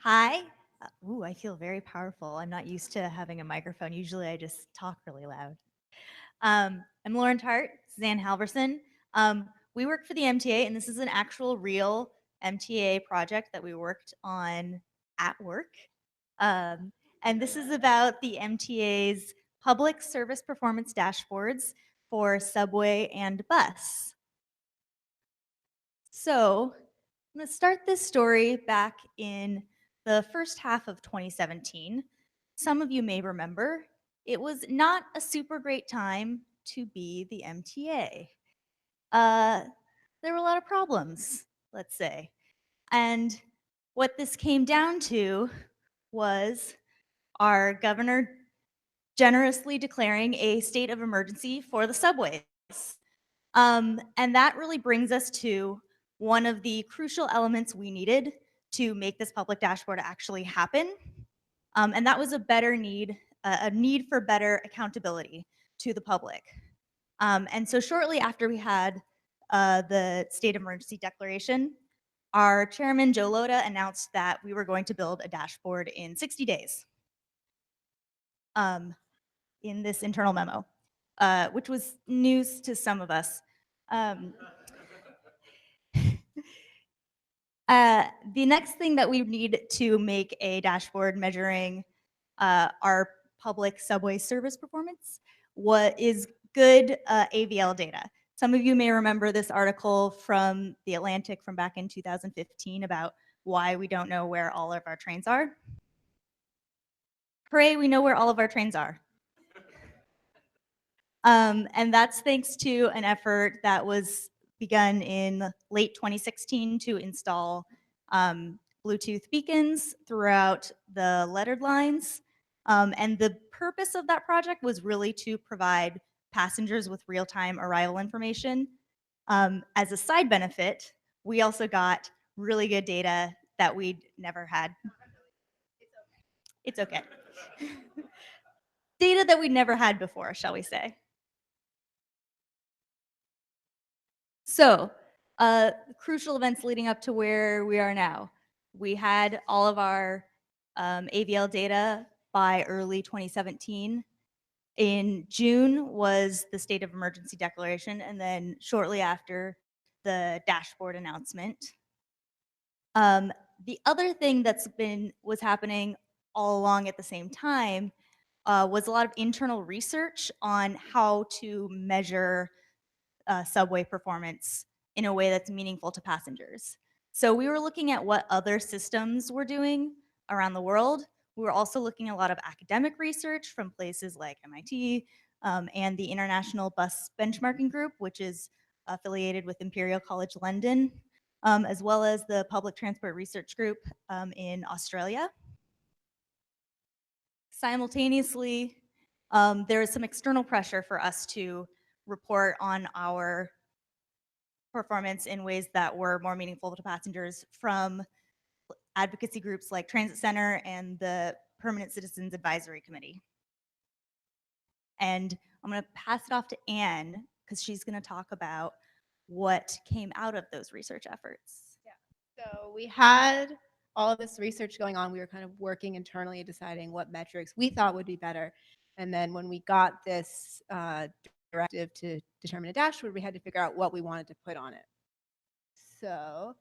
Hi. Ooh, I feel very powerful. I'm not used to having a microphone. Usually I just talk really loud. I'm Lauren Tarte, Suzanne Halvorsen. We work for the MTA, and this is an actual real MTA project that we worked on at work. Um, and this is about the MTA's public service performance dashboards for subway and bus. So I'm going to start this story back in the first half of 2017. Some of you may remember it was not a super great time to be the MTA. There were a lot of problems, let's say. And what this came down to was our governor generously declaring a state of emergency for the subways. And that really brings us to one of the crucial elements we needed to make this public dashboard actually happen. And that was a need for better accountability to the public. And so shortly after we had the state of emergency declaration, our chairman, Joe Loda, announced that we were going to build a dashboard in 60 days in this internal memo, which was news to some of us. Um, the next thing that we need to make a dashboard measuring our public subway service performance what is good AVL data. Some of you may remember this article from The Atlantic from back in 2015 about why we don't know where all of our trains are. Hooray, we know where all of our trains are. And that's thanks to an effort that was begun in late 2016 to install Bluetooth beacons throughout the lettered lines. And the purpose of that project was really to provide passengers with real-time arrival information. As a side benefit, we also got really good data that we'd never had. It's okay. Data that we'd never had before, shall we say. So, crucial events leading up to where we are now. We had all of our AVL data by early 2017. In June was the state of emergency declaration, and then shortly after, the dashboard announcement. The other thing was happening all along at the same time was a lot of internal research on how to measure subway performance in a way that's meaningful to passengers. So we were looking at what other systems were doing around the world. We were also looking at a lot of academic research from places like MIT and the International Bus Benchmarking Group, which is affiliated with Imperial College London, as well as the Public Transport Research Group in Australia. Simultaneously, there is some external pressure for us to report on our performance in ways that were more meaningful to passengers from advocacy groups like Transit Center and the Permanent Citizens Advisory Committee. And I'm going to pass it off to Anne because she's going to talk about what came out of those research efforts. Yeah. So we had all of this research going on. We were kind of working internally, deciding what metrics we thought would be better. And then when we got this directive to determine a dashboard, we had to figure out what we wanted to put on it. So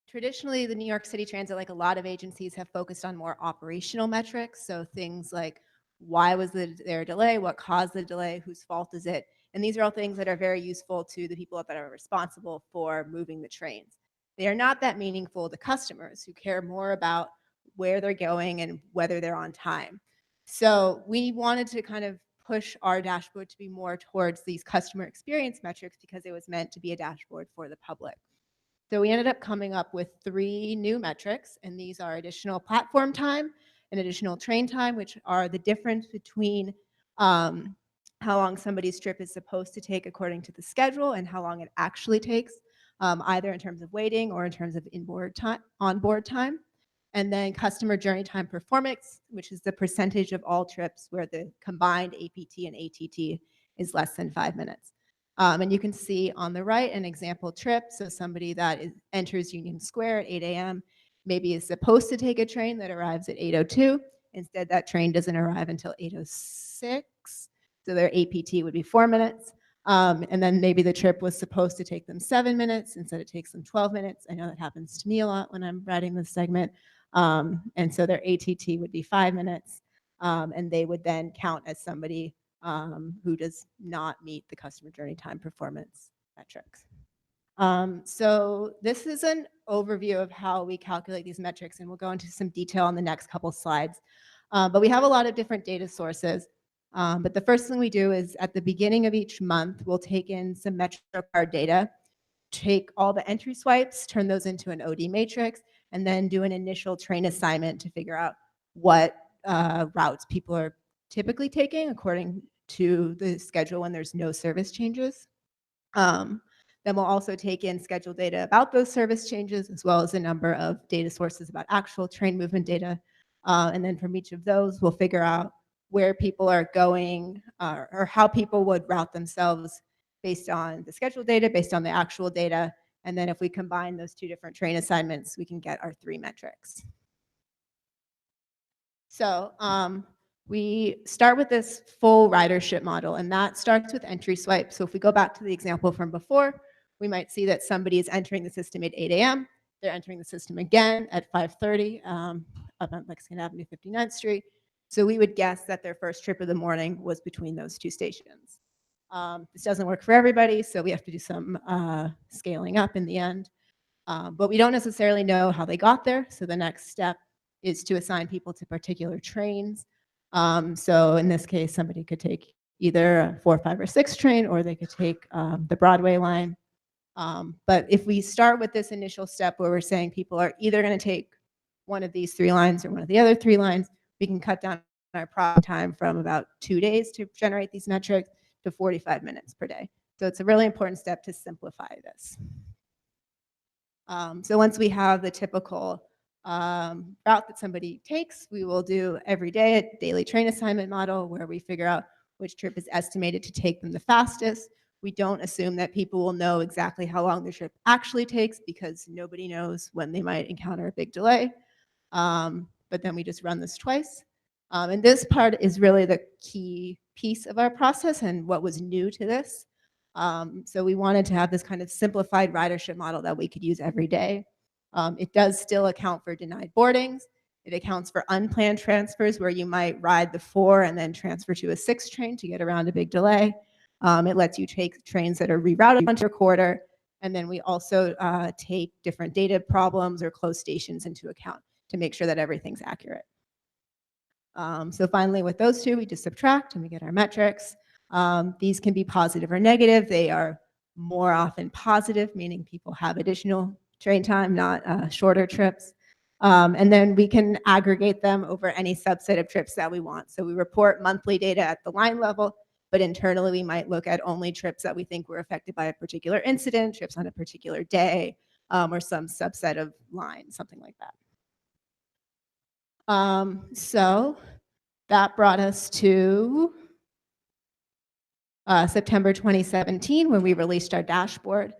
traditionally, the New York City Transit, like a lot of agencies, have focused on more operational metrics. So things like why was there a delay, what caused the delay, whose fault is it? And these are all things that are very useful to the people that are responsible for moving the trains. They are not that meaningful to customers who care more about where they're going and whether they're on time. So we wanted to kind of push our dashboard to be more towards these customer experience metrics because it was meant to be a dashboard for the public. So we ended up coming up with 3 new metrics, and these are additional platform time and additional train time, which are the difference between how long somebody's trip is supposed to take according to the schedule and how long it actually takes, either in terms of waiting or in terms of onboard time. And then customer journey time performance, which is the percentage of all trips where the combined APT and ATT is less than 5 minutes. And you can see on the right an example trip. So somebody that enters Union Square at 8 a.m. maybe is supposed to take a train that arrives at 8:02. Instead, that train doesn't arrive until 8:06. So their APT would be 4 minutes. And then maybe the trip was supposed to take them 7 minutes. Instead, it takes them 12 minutes. I know that happens to me a lot when I'm writing this segment. And so their ATT would be 5 minutes. And they would then count as somebody who does not meet the customer journey time performance metrics. So this is an overview of how we calculate these metrics, and we'll go into some detail on the next couple slides. But we have a lot of different data sources. But the first thing we do is at the beginning of each month, we'll take in some MetroCard data, take all the entry swipes, turn those into an OD matrix, and then do an initial train assignment to figure out what routes people are typically taking according to the schedule when there's no service changes. Then we'll also take in schedule data about those service changes, as well as a number of data sources about actual train movement data. And then from each of those, we'll figure out where people are going or how people would route themselves based on the schedule data, based on the actual data. And then if we combine those two different train assignments, we can get our 3 metrics. So we start with this full ridership model, and that starts with entry swipe. So if we go back to the example from before, we might see that somebody is entering the system at 8 a.m. They're entering the system again at 5:30 up on Lexington Avenue, 59th Street. So we would guess that their first trip of the morning was between those two stations. This doesn't work for everybody, so we have to do some scaling up in the end. But we don't necessarily know how they got there. So the next step is to assign people to particular trains. So in this case, somebody could take either a 4, 5, or 6 train, or they could take the Broadway line. But if we start with this initial step where we're saying people are either going to take one of these 3 lines or one of the other 3 lines, we can cut down our processing time from about 2 days to generate these metrics to 45 minutes per day. So it's a really important step to simplify this. So once we have the typical route that somebody takes, we will do every day a daily train assignment model where we figure out which trip is estimated to take them the fastest. We don't assume that people will know exactly how long the trip actually takes because nobody knows when they might encounter a big delay. But then we just run this twice. And this part is really the key piece of our process and what was new to this. So we wanted to have this kind of simplified ridership model that we could use every day. It does still account for denied boardings. It accounts for unplanned transfers where you might ride the 4 and then transfer to a 6 train to get around a big delay. It lets you take trains that are rerouted onto your quarter. And then we also take different data problems or closed stations into account to make sure that everything's accurate. So finally, with those two, we just subtract and we get our metrics. These can be positive or negative. They are more often positive, meaning people have additional train time, not shorter trips. And then we can aggregate them over any subset of trips that we want. So we report monthly data at the line level, but internally we might look at only trips that we think were affected by a particular incident, trips on a particular day, or some subset of lines, something like that. So that brought us to September 2017 when we released our dashboard.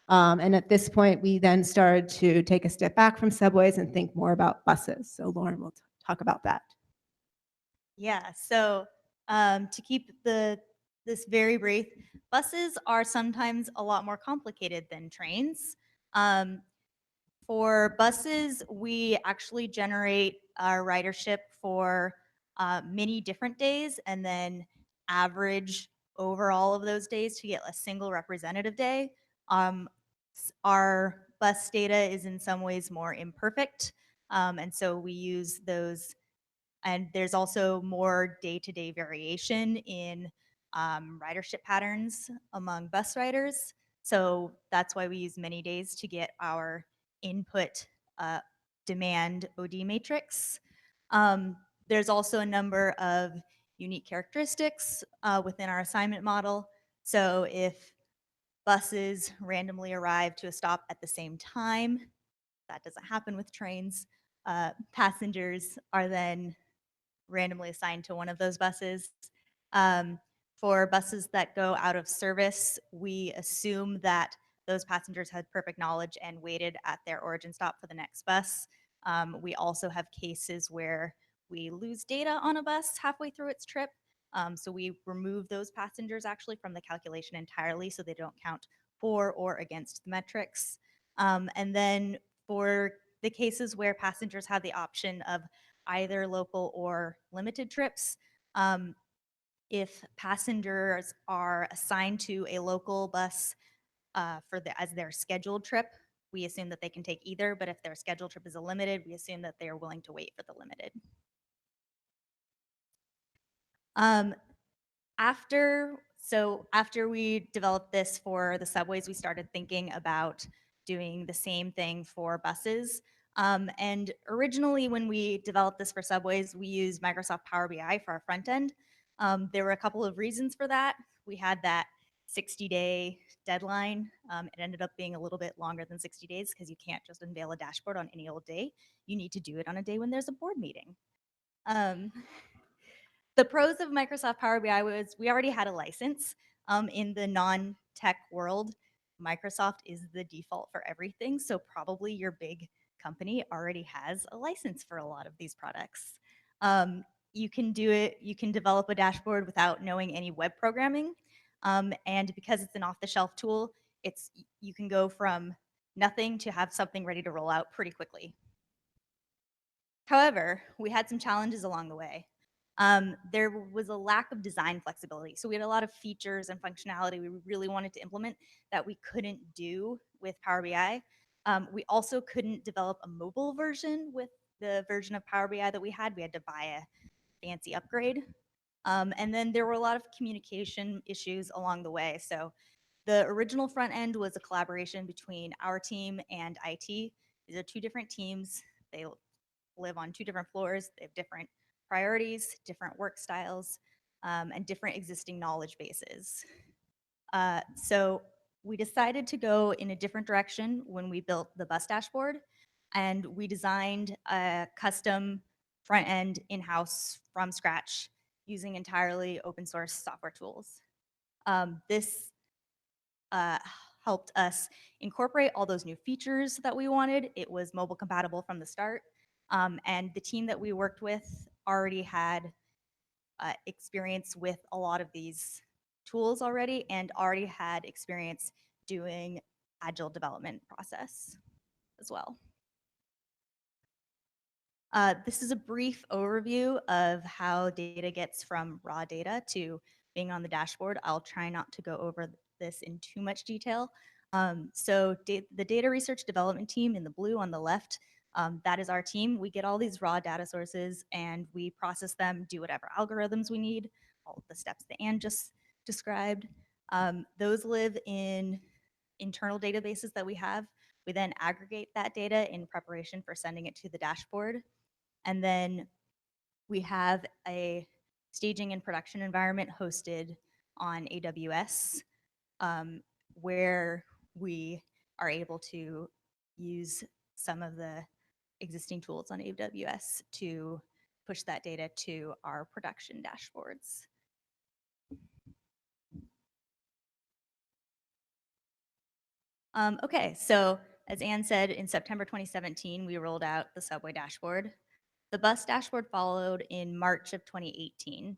And at this point, we then started to take a step back from subways and think more about buses. So Lauren will talk about that. Yeah, so to keep this very brief, buses are sometimes a lot more complicated than trains. For buses, we actually generate our ridership for many different days and then average over all of those days to get a single representative day. Our bus data is in some ways more imperfect, and so we use those. And there's also more day-to-day variation in ridership patterns among bus riders. So that's why we use many days to get our input demand OD matrix. There's also a number of unique characteristics within our assignment model. So if buses randomly arrive to a stop at the same time, that doesn't happen with trains, passengers are then randomly assigned to one of those buses. For buses that go out of service, we assume that those passengers had perfect knowledge and waited at their origin stop for the next bus. We also have cases where we lose data on a bus halfway through its trip. So we remove those passengers actually from the calculation entirely so they don't count for or against the metrics. And then for the cases where passengers have the option of either local or limited trips, if passengers are assigned to a local bus as their scheduled trip, we assume that they can take either. But if their scheduled trip is a limited, we assume that they are willing to wait for the limited. After we developed this for the subways, we started thinking about doing the same thing for buses. And originally, when we developed this for subways, we used Microsoft Power BI for our front end. There were a couple of reasons for that. We had that 60-day deadline. It ended up being a little bit longer than 60 days because you can't just unveil a dashboard on any old day. You need to do it on a day when there's a board meeting. The pros of Microsoft Power BI was we already had a license. In the non-tech world, Microsoft is the default for everything. So probably your big company already has a license for a lot of these products. You can do it, you can develop a dashboard without knowing any web programming. And because it's an off-the-shelf tool, you can go from nothing to have something ready to roll out pretty quickly. However, we had some challenges along the way. There was a lack of design flexibility. So we had a lot of features and functionality we really wanted to implement that we couldn't do with Power BI. We also couldn't develop a mobile version with the version of Power BI that we had. We had to buy a fancy upgrade. And then there were a lot of communication issues along the way. So the original front end was a collaboration between our team and IT. These are two different teams. They live on two different floors. They have different priorities, different work styles, and different existing knowledge bases. So we decided to go in a different direction when we built the bus dashboard, and we designed a custom front end in-house from scratch using entirely open source software tools. This helped us incorporate all those new features that we wanted. It was mobile compatible from the start. And the team that we worked with already had experience with a lot of these tools already and already had experience doing agile development process as well. This is a brief overview of how data gets from raw data to being on the dashboard. I'll try not to go over this in too much detail. The data research development team in the blue on the left, that is our team. We get all these raw data sources and we process them, do whatever algorithms we need, all of the steps that Anne just described. Those live in internal databases that we have. We then aggregate that data in preparation for sending it to the dashboard. And then we have a staging and production environment hosted on AWS, where we are able to use some of the existing tools on AWS to push that data to our production dashboards. Okay, so as Anne said, in September 2017, we rolled out the subway dashboard. The bus dashboard followed in March of 2018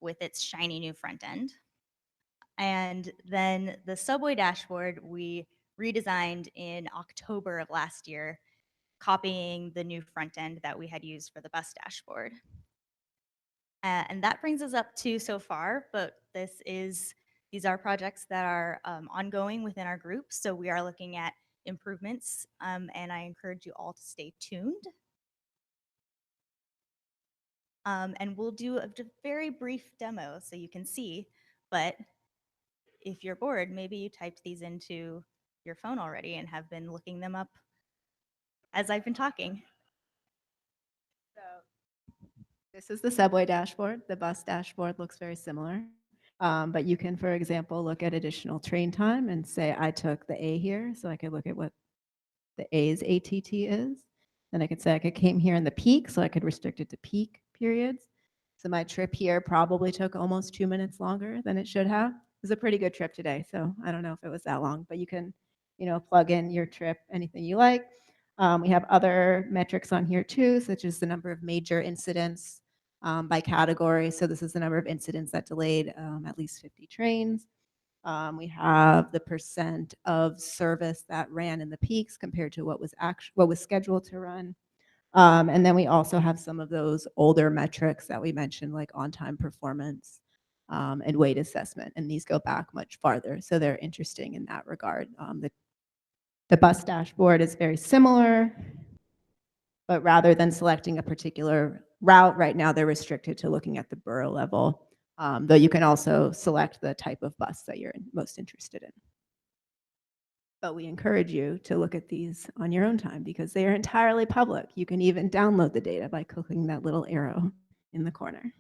with its shiny new front end. And then the subway dashboard we redesigned in October of last year, copying the new front end that we had used for the bus dashboard. And that brings us up to so far, but these are projects that are ongoing within our group. So we are looking at improvements, and I encourage you all to stay tuned. And we'll do a very brief demo so you can see, but if you're bored, maybe you typed these into your phone already and have been looking them up as I've been talking. So this is the subway dashboard. The bus dashboard looks very similar. But you can, for example, look at additional train time and say, I took the A here, so I could look at what the A's ATT is. Then I could say I came here in the peak, so I could restrict it to peak periods. So my trip here probably took almost 2 minutes longer than it should have. It was a pretty good trip today, so I don't know if it was that long, but you can, plug in your trip, anything you like. We have other metrics on here too, such as the number of major incidents by category. So this is the number of incidents that delayed at least 50 trains. We have the percent of service that ran in the peaks compared to what was scheduled to run. And then we also have some of those older metrics that we mentioned, like on-time performance and weight assessment. And these go back much farther, so they're interesting in that regard. The bus dashboard is very similar, but rather than selecting a particular route, right now they're restricted to looking at the borough level, though you can also select the type of bus that you're most interested in. But we encourage you to look at these on your own time because they are entirely public. You can even download the data by clicking that little arrow in the corner.